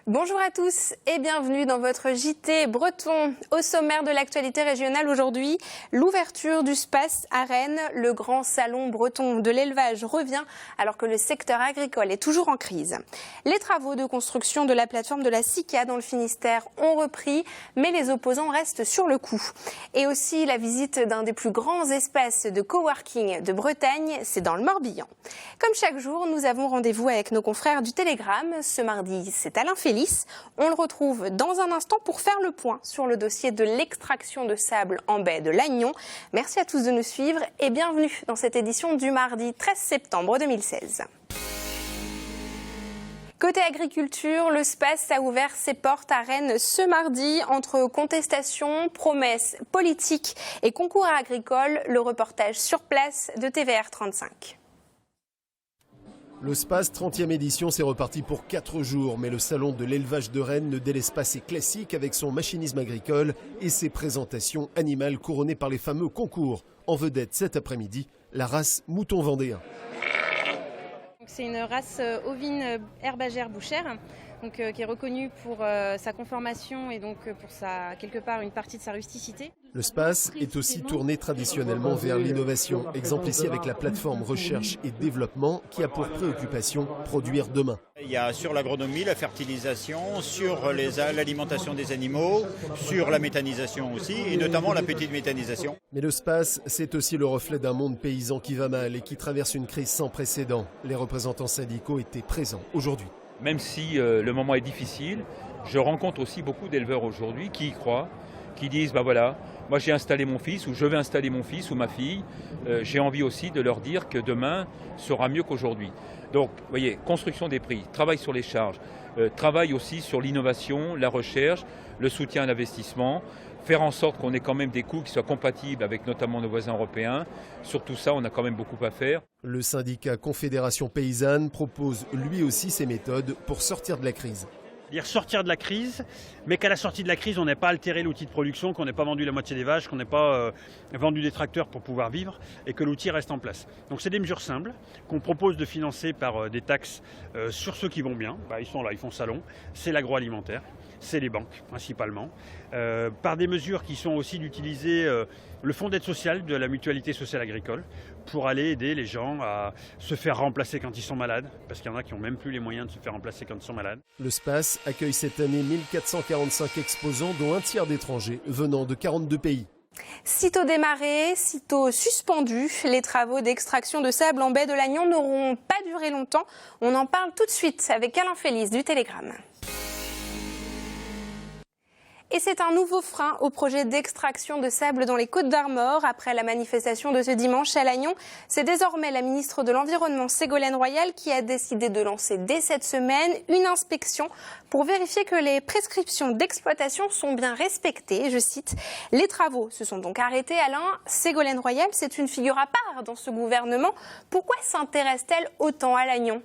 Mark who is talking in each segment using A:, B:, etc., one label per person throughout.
A: Bonjour à tous et bienvenue dans votre JT breton. Au sommaire de l'actualité régionale aujourd'hui, l'ouverture du SPACE à Rennes. Le grand salon breton de l'élevage revient alors que le secteur agricole est toujours en crise. Les travaux de construction de la plateforme de la SICA dans le Finistère ont repris, mais les opposants restent sur le coup. Et aussi la visite d'un des plus grands espaces de coworking de Bretagne, c'est dans le Morbihan. Comme chaque jour, nous avons rendez-vous avec nos confrères du Télégramme. Ce mardi, c'est Alain Félix. On le retrouve dans un instant pour faire le point sur le dossier de l'extraction de sable en baie de Lannion. Merci à tous de nous suivre et bienvenue dans cette édition du mardi 13 septembre 2016. Côté agriculture, le SPACE a ouvert ses portes à Rennes ce mardi. Entre contestations, promesses politiques et concours agricoles, le reportage sur place de TVR 35.
B: Le SPACE 30e édition, c'est reparti pour 4 jours, mais le salon de l'élevage de Rennes ne délaisse pas ses classiques avec son machinisme agricole et ses présentations animales couronnées par les fameux concours. En vedette cet après-midi, la race mouton vendéen.
C: C'est une race ovine herbagère bouchère, qui est reconnue pour sa conformation et donc pour quelque part une partie de sa rusticité.
B: Le SPACE est aussi tourné traditionnellement vers l'innovation. Exemple ici avec la plateforme recherche et développement qui a pour préoccupation produire demain.
D: Il y a sur l'agronomie, la fertilisation, sur l'alimentation des animaux, sur la méthanisation aussi, et notamment la petite méthanisation.
B: Mais le SPACE, c'est aussi le reflet d'un monde paysan qui va mal et qui traverse une crise sans précédent. Les représentants syndicaux étaient présents aujourd'hui.
E: Même si le moment est difficile, je rencontre aussi beaucoup d'éleveurs aujourd'hui qui y croient, qui disent moi j'ai installé mon fils ou je vais installer mon fils ou ma fille. J'ai envie aussi de leur dire que demain sera mieux qu'aujourd'hui. Donc, vous voyez, construction des prix, travail sur les charges, travail aussi sur l'innovation, la recherche, le soutien à l'investissement, faire en sorte qu'on ait quand même des coûts qui soient compatibles avec notamment nos voisins européens. Sur tout ça, on a quand même beaucoup à faire.
B: Le syndicat Confédération Paysanne propose lui aussi ses méthodes pour sortir de la crise.
F: Dire sortir de la crise, mais qu'à la sortie de la crise, on n'ait pas altéré l'outil de production, qu'on n'ait pas vendu la moitié des vaches, qu'on n'ait pas vendu des tracteurs pour pouvoir vivre et que l'outil reste en place. Donc c'est des mesures simples qu'on propose de financer par des taxes sur ceux qui vont bien. Ils sont là, ils font salon. C'est l'agroalimentaire, c'est les banques principalement. Par des mesures qui sont aussi d'utiliser le fonds d'aide sociale de la mutualité sociale agricole pour aller aider les gens à se faire remplacer quand ils sont malades, parce qu'il y en a qui n'ont même plus les moyens de se faire remplacer quand ils sont malades.
B: Le SPACE accueille cette année 1445 exposants, dont un tiers d'étrangers venant de 42 pays.
A: Sitôt démarré, sitôt suspendu, les travaux d'extraction de sable en baie de Lannion n'auront pas duré longtemps. On en parle tout de suite avec Alain Félix du Télégramme. Et c'est un nouveau frein au projet d'extraction de sable dans les Côtes-d'Armor. Après la manifestation de ce dimanche à Lannion, c'est désormais la ministre de l'Environnement, Ségolène Royal, qui a décidé de lancer dès cette semaine une inspection pour vérifier que les prescriptions d'exploitation sont bien respectées. Je cite, « Les travaux se sont donc arrêtés. Alain, Ségolène Royal, c'est une figure à part dans ce gouvernement. Pourquoi s'intéresse-t-elle autant à Lannion ?»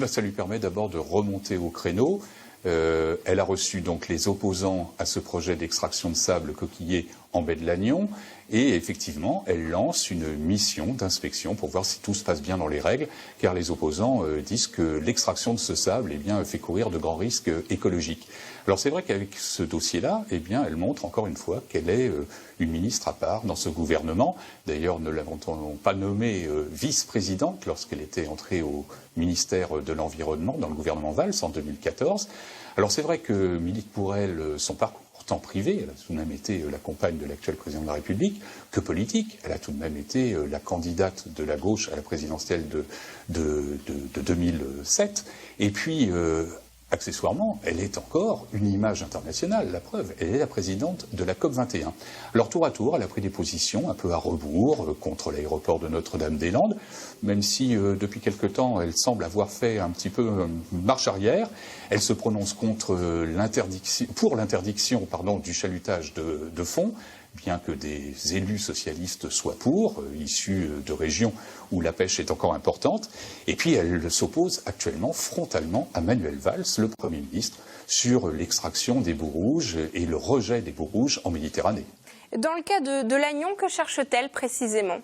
G: Ça lui permet d'abord de remonter au créneau. Elle a reçu donc les opposants à ce projet d'extraction de sable coquillé en baie de Lannion et effectivement elle lance une mission d'inspection pour voir si tout se passe bien dans les règles, car les opposants disent que l'extraction de ce sable fait courir de grands risques écologiques. Alors c'est vrai qu'avec ce dossier-là, elle montre encore une fois qu'elle est une ministre à part dans ce gouvernement. D'ailleurs, ne l'avons pas nommée vice-présidente lorsqu'elle était entrée au ministère de l'Environnement dans le gouvernement Valls en 2014. Alors c'est vrai que milite pour elle son parcours privé, elle a tout de même été la compagne de l'actuel président de la République, que politique, elle a tout de même été la candidate de la gauche à la présidentielle de 2007. Et puis, accessoirement, elle est encore une image internationale, la preuve, elle est la présidente de la COP21. Alors tour à tour, elle a pris des positions un peu à rebours contre l'aéroport de Notre-Dame-des-Landes, même si depuis quelque temps, elle semble avoir fait un petit peu marche arrière. Elle se prononce pour l'interdiction du chalutage de fond, bien que des élus socialistes soient pour, issus de régions où la pêche est encore importante. Et puis elle s'oppose actuellement frontalement à Manuel Valls, le Premier ministre, sur l'extraction des boues rouges et le rejet des boues rouges en Méditerranée.
A: Dans le cas de Lannion, que cherche-t-elle précisément ?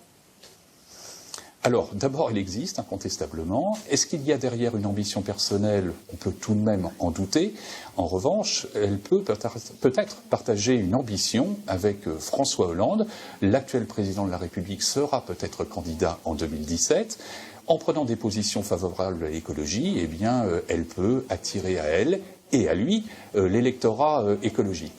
G: Alors, d'abord, elle existe incontestablement. Est-ce qu'il y a derrière une ambition personnelle? On peut tout de même en douter. En revanche, elle peut peut-être partager une ambition avec François Hollande. L'actuel président de la République sera peut-être candidat en 2017. En prenant des positions favorables à l'écologie, eh bien, elle peut attirer à elle et à lui l'électorat écologique.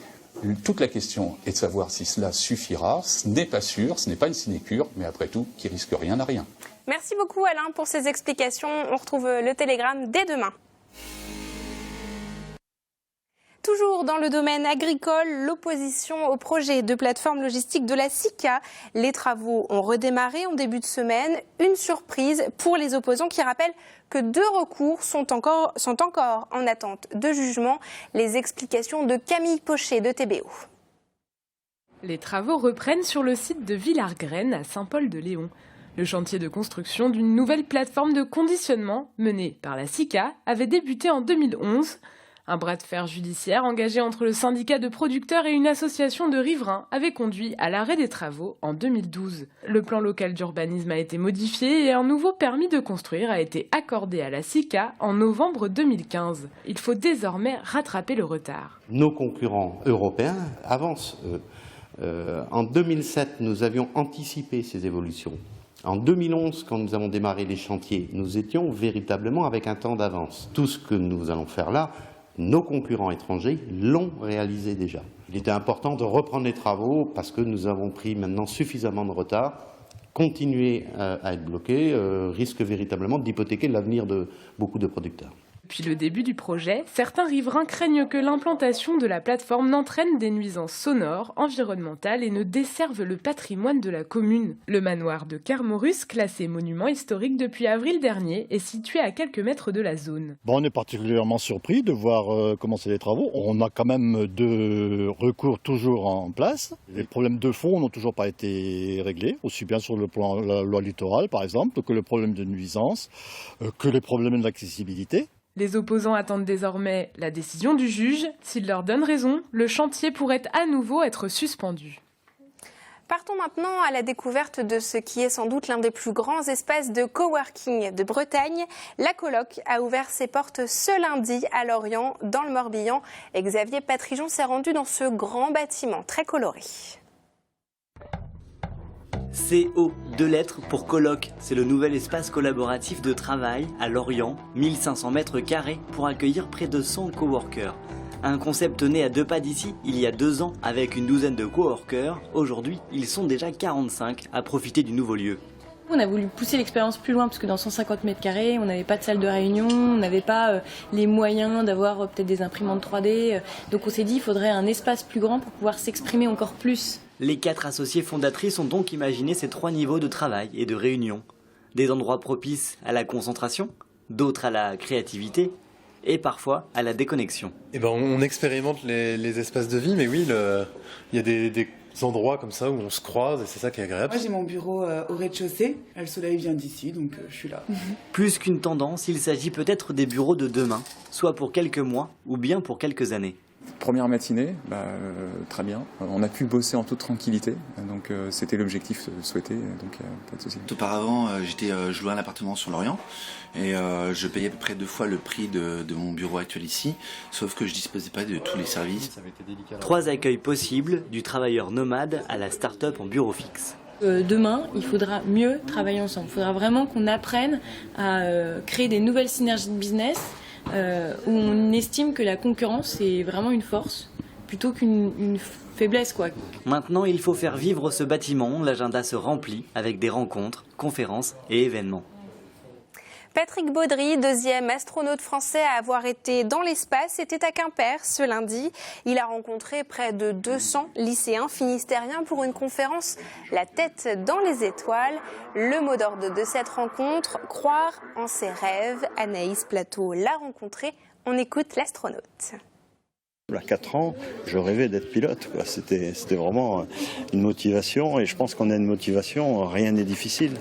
G: Toute la question est de savoir si cela suffira. Ce n'est pas sûr, ce n'est pas une sinécure, mais après tout, qui risque rien n'a rien.
A: Merci beaucoup Alain pour ces explications. On retrouve le Télégramme dès demain. Toujours dans le domaine agricole, l'opposition au projet de plateforme logistique de la SICA. Les travaux ont redémarré en début de semaine. Une surprise pour les opposants qui rappellent que 2 recours sont encore en attente de jugement. Les explications de Camille Pochet de TBO.
H: Les travaux reprennent sur le site de Villargraine à Saint-Paul-de-Léon. Le chantier de construction d'une nouvelle plateforme de conditionnement menée par la SICA avait débuté en 2011. Un bras de fer judiciaire engagé entre le syndicat de producteurs et une association de riverains avait conduit à l'arrêt des travaux en 2012. Le plan local d'urbanisme a été modifié et un nouveau permis de construire a été accordé à la SICA en novembre 2015. Il faut désormais rattraper le retard.
I: Nos concurrents européens avancent. En 2007, nous avions anticipé ces évolutions. En 2011, quand nous avons démarré les chantiers, nous étions véritablement avec un temps d'avance. Tout ce que nous allons faire là, nos concurrents étrangers l'ont réalisé déjà. Il était important de reprendre les travaux parce que nous avons pris maintenant suffisamment de retard. Continuer à être bloqué risque véritablement d'hypothéquer l'avenir de beaucoup de producteurs.
H: Depuis le début du projet, certains riverains craignent que l'implantation de la plateforme n'entraîne des nuisances sonores, environnementales et ne desserve le patrimoine de la commune. Le manoir de Carmorus, classé monument historique depuis avril dernier, est situé à quelques mètres de la zone.
J: On est particulièrement surpris de voir commencer les travaux. On a quand même 2 recours toujours en place. Les problèmes de fond n'ont toujours pas été réglés, aussi bien sur le plan de la loi littorale par exemple, que le problème de nuisance, que les problèmes d'accessibilité.
H: Les opposants attendent désormais la décision du juge. S'il leur donne raison, le chantier pourrait à nouveau être suspendu.
A: Partons maintenant à la découverte de ce qui est sans doute l'un des plus grands espaces de coworking de Bretagne. La Coloc a ouvert ses portes ce lundi à Lorient, dans le Morbihan. Et Xavier Patrijon s'est rendu dans ce grand bâtiment très coloré.
K: CO, 2 lettres pour Coloc. C'est le nouvel espace collaboratif de travail à Lorient, 1500 mètres carrés pour accueillir près de 100 coworkers. Un concept né à 2 pas d'ici, il y a 2 ans, avec une douzaine de coworkers. Aujourd'hui, ils sont déjà 45 à profiter du nouveau lieu.
L: On a voulu pousser l'expérience plus loin parce que dans 150 mètres carrés, on n'avait pas de salle de réunion, on n'avait pas les moyens d'avoir peut-être des imprimantes 3D. Donc on s'est dit qu'il faudrait un espace plus grand pour pouvoir s'exprimer encore plus.
K: Les 4 associés fondatrices ont donc imaginé ces 3 niveaux de travail et de réunion. Des endroits propices à la concentration, d'autres à la créativité et parfois à la déconnexion.
M: On expérimente les espaces de vie, mais oui, il y a des endroits comme ça où on se croise et c'est ça qui est agréable.
N: Moi j'ai mon bureau au rez-de-chaussée, le soleil vient d'ici donc je suis là.
K: Plus qu'une tendance, il s'agit peut-être des bureaux de demain, soit pour quelques mois ou bien pour quelques années.
O: Première matinée, très bien. On a pu bosser en toute tranquillité, donc c'était l'objectif souhaité, donc pas de souci.
P: Auparavant, je louais un appartement sur Lorient et je payais à peu près 2 fois le prix de mon bureau actuel ici, sauf que je disposais pas de tous les services.
K: 3 accueils possibles, du travailleur nomade à la start-up en bureau fixe.
L: Demain, il faudra mieux travailler ensemble. Il faudra vraiment qu'on apprenne à créer des nouvelles synergies de business. Où on estime que la concurrence est vraiment une force plutôt qu'une faiblesse, quoi.
K: Maintenant, il faut faire vivre ce bâtiment. L'agenda se remplit avec des rencontres, conférences et événements.
A: Patrick Baudry, 2e astronaute français à avoir été dans l'espace, était à Quimper ce lundi. Il a rencontré près de 200 lycéens finistériens pour une conférence « La tête dans les étoiles ». Le mot d'ordre de cette rencontre, croire en ses rêves. Anaïs Plateau l'a rencontré. On écoute l'astronaute.
Q: À 4 ans, je rêvais d'être pilote, quoi. C'était vraiment une motivation et je pense qu'on a une motivation, rien n'est difficile.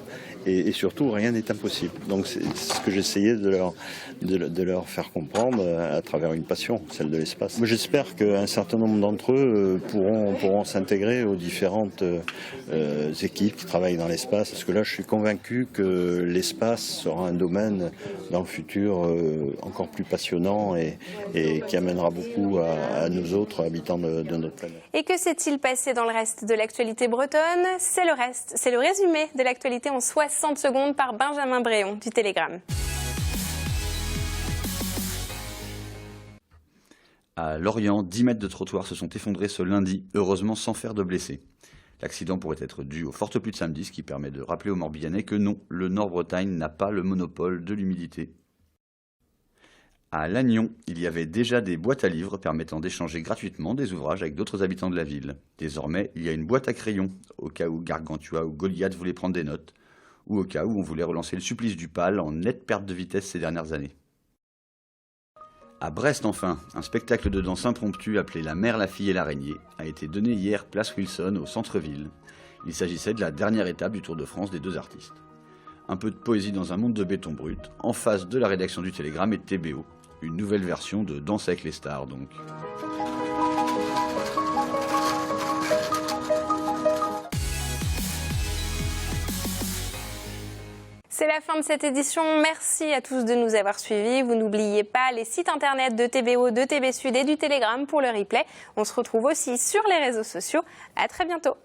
Q: et surtout rien n'est impossible. Donc c'est ce que j'essayais de leur faire comprendre à travers une passion, celle de l'espace. J'espère qu'un certain nombre d'entre eux pourront s'intégrer aux différentes équipes qui travaillent dans l'espace, parce que là je suis convaincu que l'espace sera un domaine dans le futur encore plus passionnant et qui amènera beaucoup à nous autres habitants de notre planète.
A: Et que s'est-il passé dans le reste de l'actualité bretonne? C'est le résumé de l'actualité en 60 secondes par Benjamin Bréon du Télégramme.
R: À Lorient, 10 mètres de trottoir se sont effondrés ce lundi, heureusement sans faire de blessés. L'accident pourrait être dû aux fortes pluies de samedi, ce qui permet de rappeler aux Morbihanais que non, le Nord-Bretagne n'a pas le monopole de l'humidité. À Lannion, il y avait déjà des boîtes à livres permettant d'échanger gratuitement des ouvrages avec d'autres habitants de la ville. Désormais, il y a une boîte à crayons, au cas où Gargantua ou Goliath voulaient prendre des notes, ou au cas où on voulait relancer le supplice du PAL en nette perte de vitesse ces dernières années. À Brest enfin, un spectacle de danse impromptu appelé La Mère, la Fille et l'Araignée a été donné hier place Wilson au centre-ville. Il s'agissait de la dernière étape du Tour de France des deux artistes. Un peu de poésie dans un monde de béton brut, en face de la rédaction du Télégramme et de TBO. Une nouvelle version de Danse avec les stars donc.
A: C'est la fin de cette édition. Merci à tous de nous avoir suivis. Vous n'oubliez pas les sites internet de TBO, de TB Sud et du Télégramme pour le replay. On se retrouve aussi sur les réseaux sociaux. À très bientôt.